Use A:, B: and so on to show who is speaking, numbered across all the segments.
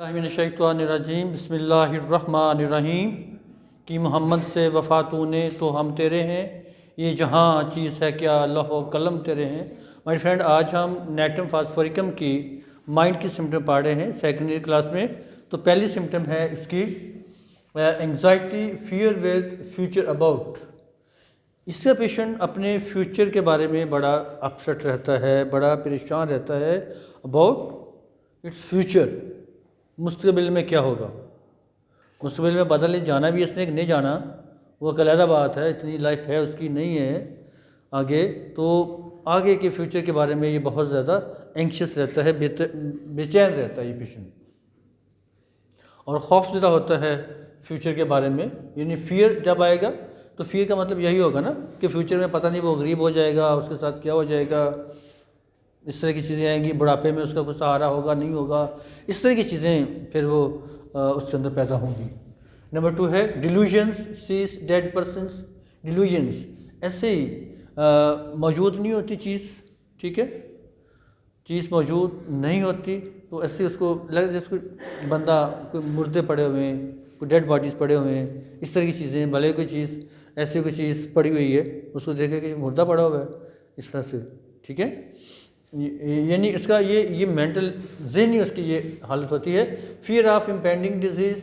A: मिनश्शैतानिर्रजीम बिस्मिल्लाहिर्रहमानिर्रहीम कि मोहम्मद से वफ़ा तूने तो हम तेरे हैं, ये जहाँ चीज़ है क्या लौह कलम तेरे हैं। माय फ्रेंड, आज हम नेट्रम फास्फोरिकम की माइंड की सिम्टम पढ़ रहे हैं सेकेंडरी क्लास में। तो पहली सिम्टम है इसकी anxiety, fear with future about. इसका पेशेंट अपने फ्यूचर के बारे में बड़ा अपसेट रहता है, बड़ा परेशान रहता है अबाउट इट्स फ्यूचर। मुस्तकबिल में क्या होगा, मुस्तकबिल में बदल जाना भी इसने नहीं जाना, वो एक अलग बात है, इतनी लाइफ है उसकी नहीं है आगे। तो आगे के फ्यूचर के बारे में ये बहुत ज़्यादा एंक्शस रहता है, बेचैन रहता है ये पेशेंट, और खौफ ज़्यादा होता है फ्यूचर के बारे में। यानी फियर जब आएगा तो फियर का मतलब यही होगा ना कि फ्यूचर में पता नहीं वो गरीब हो जाएगा, उसके साथ क्या हो जाएगा, इस तरह की चीज़ें आएंगी, बुढ़ापे में उसका कुछ सहारा होगा नहीं होगा, इस तरह की चीज़ें फिर वो उसके अंदर पैदा होंगी। नंबर 2 है delusions, sees dead persons. Delusions ऐसे ही मौजूद नहीं होती चीज़, ठीक है, चीज़ मौजूद नहीं होती तो ऐसे उसको लग जैसे कोई बंदा, कोई मुर्दे पड़े हुए हैं, कोई डेड बॉडीज़ पड़े हुए हैं, इस तरह की चीज़ें, भले कोई चीज़ ऐसी कोई चीज़ पड़ी हुई है उसको देखे कि मुर्दा पड़ा हुआ है, इस तरह से, ठीक है। यानी इसका ये मेंटल ज़हनी उसकी ये हालत होती है। Fear of impending disease,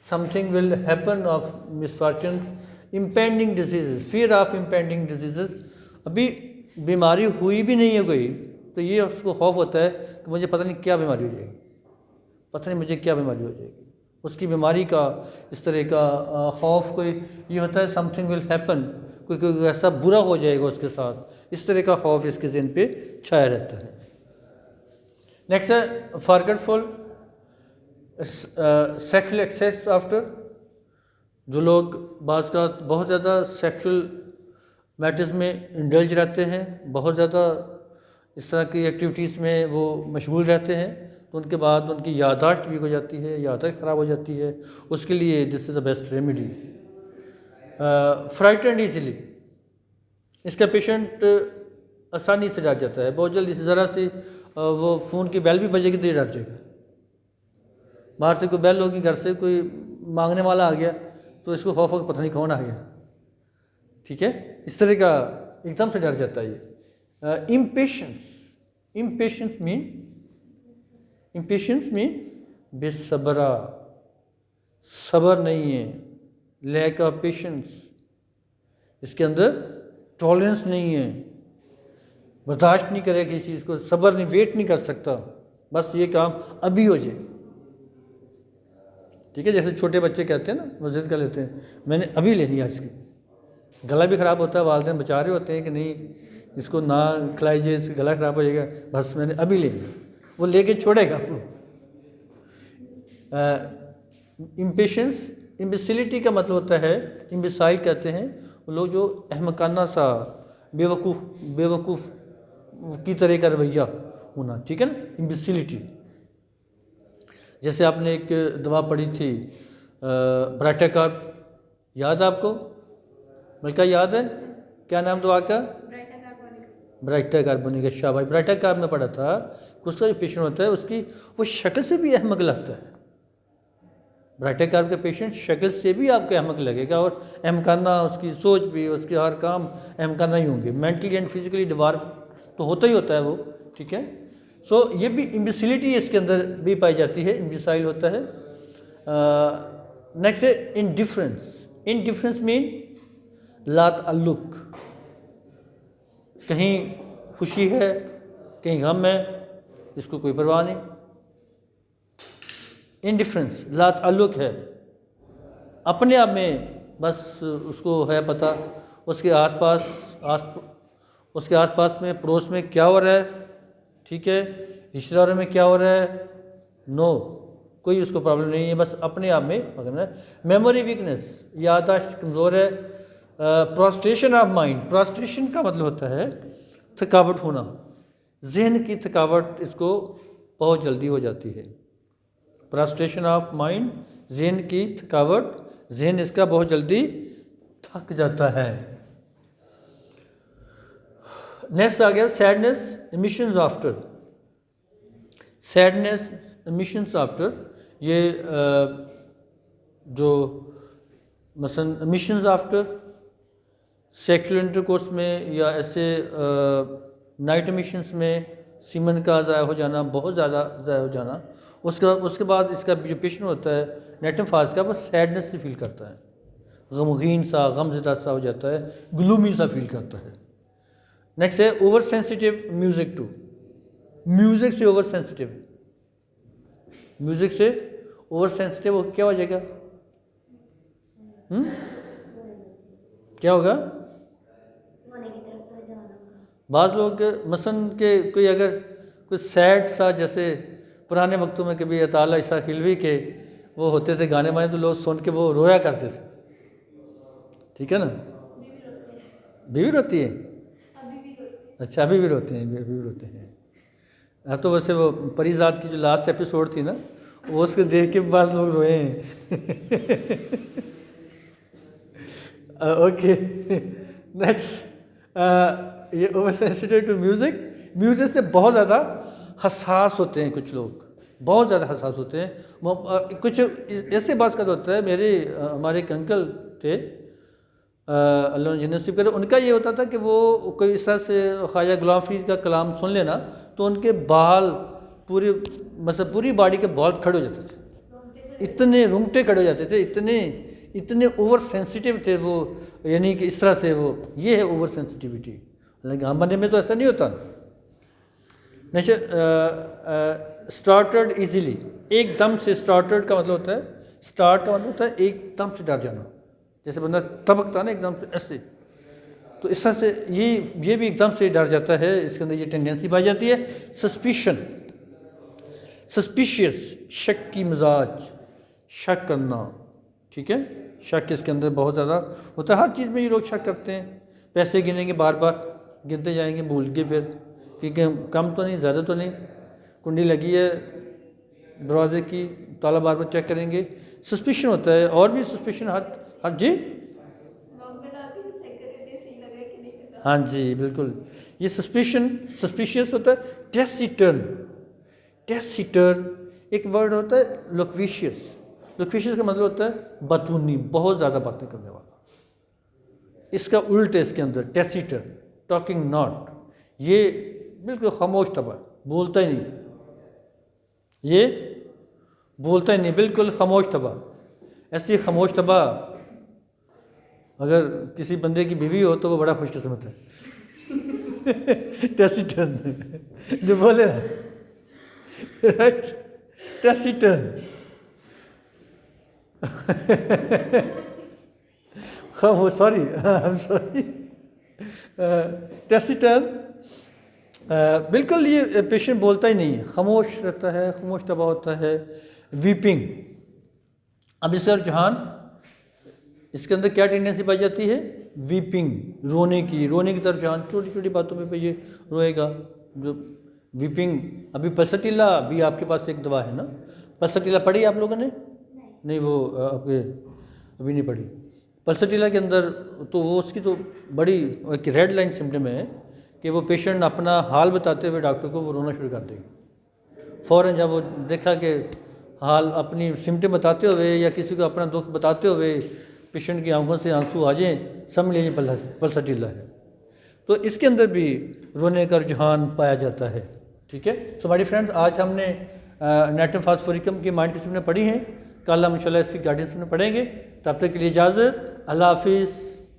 A: something will happen of misfortune, impending disease, fear of impending disease. अभी बीमारी हुई भी नहीं है कोई, तो ये उसको खौफ होता है कि मुझे पता नहीं क्या बीमारी हो जाएगी, पता नहीं मुझे क्या बीमारी हो जाएगी। उसकी बीमारी का इस तरह का खौफ कोई ये होता है, समथिंग विल हैपन, कोई ऐसा बुरा हो जाएगा उसके साथ, इस तरह का खौफ इसके ज़हन पे छाया रहता है। नेक्स्ट है फॉरगेटफुल, सेक्सुअल एक्सेस आफ्टर। जो लोग बाज़ का बहुत ज़्यादा सेक्सुअल मैटर्स में इंडल्ज रहते हैं, बहुत ज़्यादा इस तरह की एक्टिविटीज़ में वो मशगूल रहते हैं, तो उनके बाद उनकी याददाश्त वीक हो जाती है, याददाश्त ख़राब हो जाती है। उसके लिए this is the best remedy. Frightened easily, इसका पेशेंट आसानी से डर जाता है, बहुत जल्दी से, ज़रा सी वो फ़ोन की बेल भी बजेगी तो डर जाएगा। बाहर से कोई बेल होगी, घर से कोई मांगने वाला आ गया तो इसको खौफ हो पता नहीं कौन आ गया, ठीक है, इस तरह का एकदम से डर जाता है ये। इम्पेशेंस मीन बेसब्रा, सब्र नहीं है, लैक ऑफ पेशेंस, इसके अंदर टॉलरेंस नहीं है, बर्दाश्त नहीं करेगा किसी चीज़ को, सब्र नहीं, वेट नहीं कर सकता, बस ये काम अभी हो जाए, ठीक है। जैसे छोटे बच्चे कहते हैं ना, वो ज़िद कर लेते हैं मैंने अभी लेनी है इसकी, गला भी ख़राब होता है, वालिदैन बचा रहे होते हैं कि नहीं इसको ना खिलाइए, इसका गला ख़राब हो जाएगा, बस मैंने अभी लेनी है, वो लेके छोड़ेगा। इम्पेशेंस, इम्बिसिलिटी का मतलब होता है, इम्बिसाइल कहते हैं वो लोग जो अहमकाना सा, बेवकूफ़ की तरह का रवैया होना, ठीक है ना, इम्बिसिलिटी। जैसे आपने एक दवा पढ़ी थी ब्राइटाकार्ब, याद है आपको? बल्कि याद है क्या नाम दवा का? ब्राइटाकार्बोनिक। शाबाश, ब्राइटाकार्ब में पढ़ा था कि उसका जो पेशेंट होता है उसकी वो शक्ल से भी अहमक लगता है। ब्राइटाकार्ब का पेशेंट शक्ल से भी आपको अहमक लगेगा, और अहमकाना उसकी सोच भी, उसके हर काम अहमकाना ही होंगे। मेंटली एंड फिजिकली डिवार्फ तो होता ही होता है वो, ठीक है। सो ये भी इम्बिसिलिटी इसके अंदर भी पाई जाती है, इम्बिसाइल होता है। नेक्स्ट है इनडिफरेंस मीन लातअल्लुक, कहीं खुशी है कहीं गम है, इसको कोई परवाह नहीं। इनडिफरेंस, लातअल्लुक है, अपने आप में बस उसको है पता उसके आसपास में, पड़ोस में क्या हो रहा है, ठीक है, रिश्तेदारों में क्या हो रहा है, नो, कोई उसको प्रॉब्लम नहीं है, बस अपने आप में पकड़ना है। मेमोरी वीकनेस, याददाश्त कमज़ोर है। प्रोस्ट्रेशन ऑफ माइंड, प्रोस्ट्रेशन का मतलब होता है थकावट होना, जहन की थकावट इसको बहुत जल्दी हो जाती है। प्रोस्ट्रेशन ऑफ माइंड, जहन की थकावट, जहन इसका बहुत जल्दी थक जाता है। नेक्स्ट आ गया sadness, emissions after. Sadness, emissions after, یہ جو مثلا مشنز آفٹر سیکشل انٹرکورس میں یا ایسے نائٹ مشنس میں سیمن کا ضائع ہو جانا، بہت زیادہ ضائع ہو جانا، اس کے بعد اس کا جو پیشنٹ ہوتا ہے نیٹم فاز کا، وہ سیڈنس سے فیل کرتا ہے، غمگین سا، غم زدہ سا ہو جاتا ہے، گلومی سا فیل کرتا ہے۔ نیکسٹ ہے over sensitive music to, music سے اوور سینسٹیو، میوزک سے اوور سینسٹیو ہو کیا ہو جائے گا؟ کیا ہوگا؟ بعض لوگ مثلاً کہ کوئی اگر کوئی سیڈ سا، جیسے پرانے وقتوں میں کبھی اطالہ عیسیٰ خلوی کے وہ ہوتے تھے گانے وانے، تو لوگ سن کے وہ رویا کرتے تھے، ٹھیک ہے نا؟ بیوی روتی ہے؟ اچھا ابھی بھی روتے ہیں، ابھی بھی روتے ہیں۔ اب تو ویسے وہ پری ذات کی جو لاسٹ ایپیسوڈ تھی نا، وہ اس کو دیکھ کے بعض لوگ روئے ہیں۔ اوکے نیکسٹ، یہ over sensitive to music, music سے بہت زیادہ حساس ہوتے ہیں کچھ لوگ، بہت زیادہ حساس ہوتے ہیں۔ کچھ ایسے بات کا ہوتا ہے، ہمارے ایک انکل تھے، اللہ نے جنت نصیب کرے، ان کا یہ ہوتا تھا کہ وہ کوئی اس طرح سے خواجہ غلام فرید کا کلام سن لینا تو ان کے بال پوری باڈی کے بال کھڑے ہو جاتے تھے، اتنے رونگٹے کھڑے ہو جاتے تھے، اتنے اوور سینسٹیو تھے وہ، یعنی کہ اس طرح سے وہ، یہ ہے اوور سینسٹیوٹی۔ حالانکہ عام بندے میں تو ایسا نہیں ہوتا۔ اسٹارٹڈ ایزیلی، ایک دم سے، اسٹارٹڈ کا مطلب ہوتا ہے، اسٹارٹ کا مطلب ہوتا ہے ایک دم سے ڈر جانا، جیسے بندہ تبکتا ہے نا ایک دم سے ایسے، تو اس طرح سے یہ بھی ایک دم سے ڈر جاتا ہے، اس کے اندر یہ ٹینڈنسی پائی جاتی ہے۔ سسپیشن، سسپیشیس، شک کی مزاج، شک کرنا، ٹھیک ہے، شک اس کے اندر بہت زیادہ ہوتا ہے، ہر چیز میں یہ لوگ شک کرتے ہیں۔ پیسے گنیں گے، بار بار گنتے جائیں گے، بھول کے پھر، کیونکہ کم تو نہیں، زیادہ تو نہیں، کنڈی لگی ہے دروازے کی، تالا بار بار چیک کریں گے، سسپیشن ہوتا ہے۔ اور بھی سسپیشن ہر جی ہاں جی بالکل، یہ سسپیشیس ہوتا ہے۔ ٹیسیٹرن، ٹیسیٹرن ایک ورڈ ہوتا ہے لوکویشیس، لوکویشیس کا مطلب ہوتا ہے باتونی، بہت زیادہ باتیں کرنے والا۔ اس کا الٹ ہے اس کے اندر ٹیسیٹرن، ٹاکنگ ناٹ، یہ بالکل خاموش طبع، بولتا ہی نہیں، یہ بولتا ہی نہیں، بالکل خاموش طبع۔ ایسی خاموش طبع اگر کسی بندے کی بیوی ہو تو وہ بڑا خوش قسمت ہے۔ ٹیسیٹرن جو بولے نا، رائٹ، ٹیسیٹرن، سوری ٹیسیٹرن، بالکل یہ پیشنٹ بولتا ہی نہیں ہے، خاموش رہتا ہے، خاموش طبع ہوتا ہے۔ ویپنگ، اب اس کا رجحان، اس کے اندر کیا ٹینڈنسی پائی جاتی ہے؟ ویپنگ، رونے کی طرف رجحان، چھوٹی چھوٹی باتوں پہ یہ روئے گا۔ جو ویپنگ، ابھی پلسٹیلا بھی آپ کے پاس ایک دوا ہے نا، پلسٹیلا پڑھی آپ لوگوں نے؟ نہیں، وہ ابھی نہیں پڑھی۔ پلسٹیلا کے اندر تو وہ اس کی تو بڑی ایک ریڈ لائن سمٹم ہے کہ وہ پیشنٹ اپنا حال بتاتے ہوئے ڈاکٹر کو وہ رونا شروع کر دے گا فوراً، جب وہ دیکھا کہ حال اپنی سمٹم بتاتے ہوئے یا کسی کو اپنا دکھ بتاتے ہوئے پیشنٹ کی آنکھوں سے آنسو آ جائیں، سمجھ لیجیے پلسٹیلا ہے۔ تو اس کے اندر بھی رونے کا رجحان پایا جاتا ہے، ٹھیک ہے۔ سو مائی فرینڈ، آج ہم نے نیٹم فاسفوریکم کی مائنڈ ڈسپلن پڑھی ہیں، کل ہم انشاءاللہ اس کی گائیڈنس میں پڑھیں گے۔ تب تک کے لیے اجازت، اللہ حافظ۔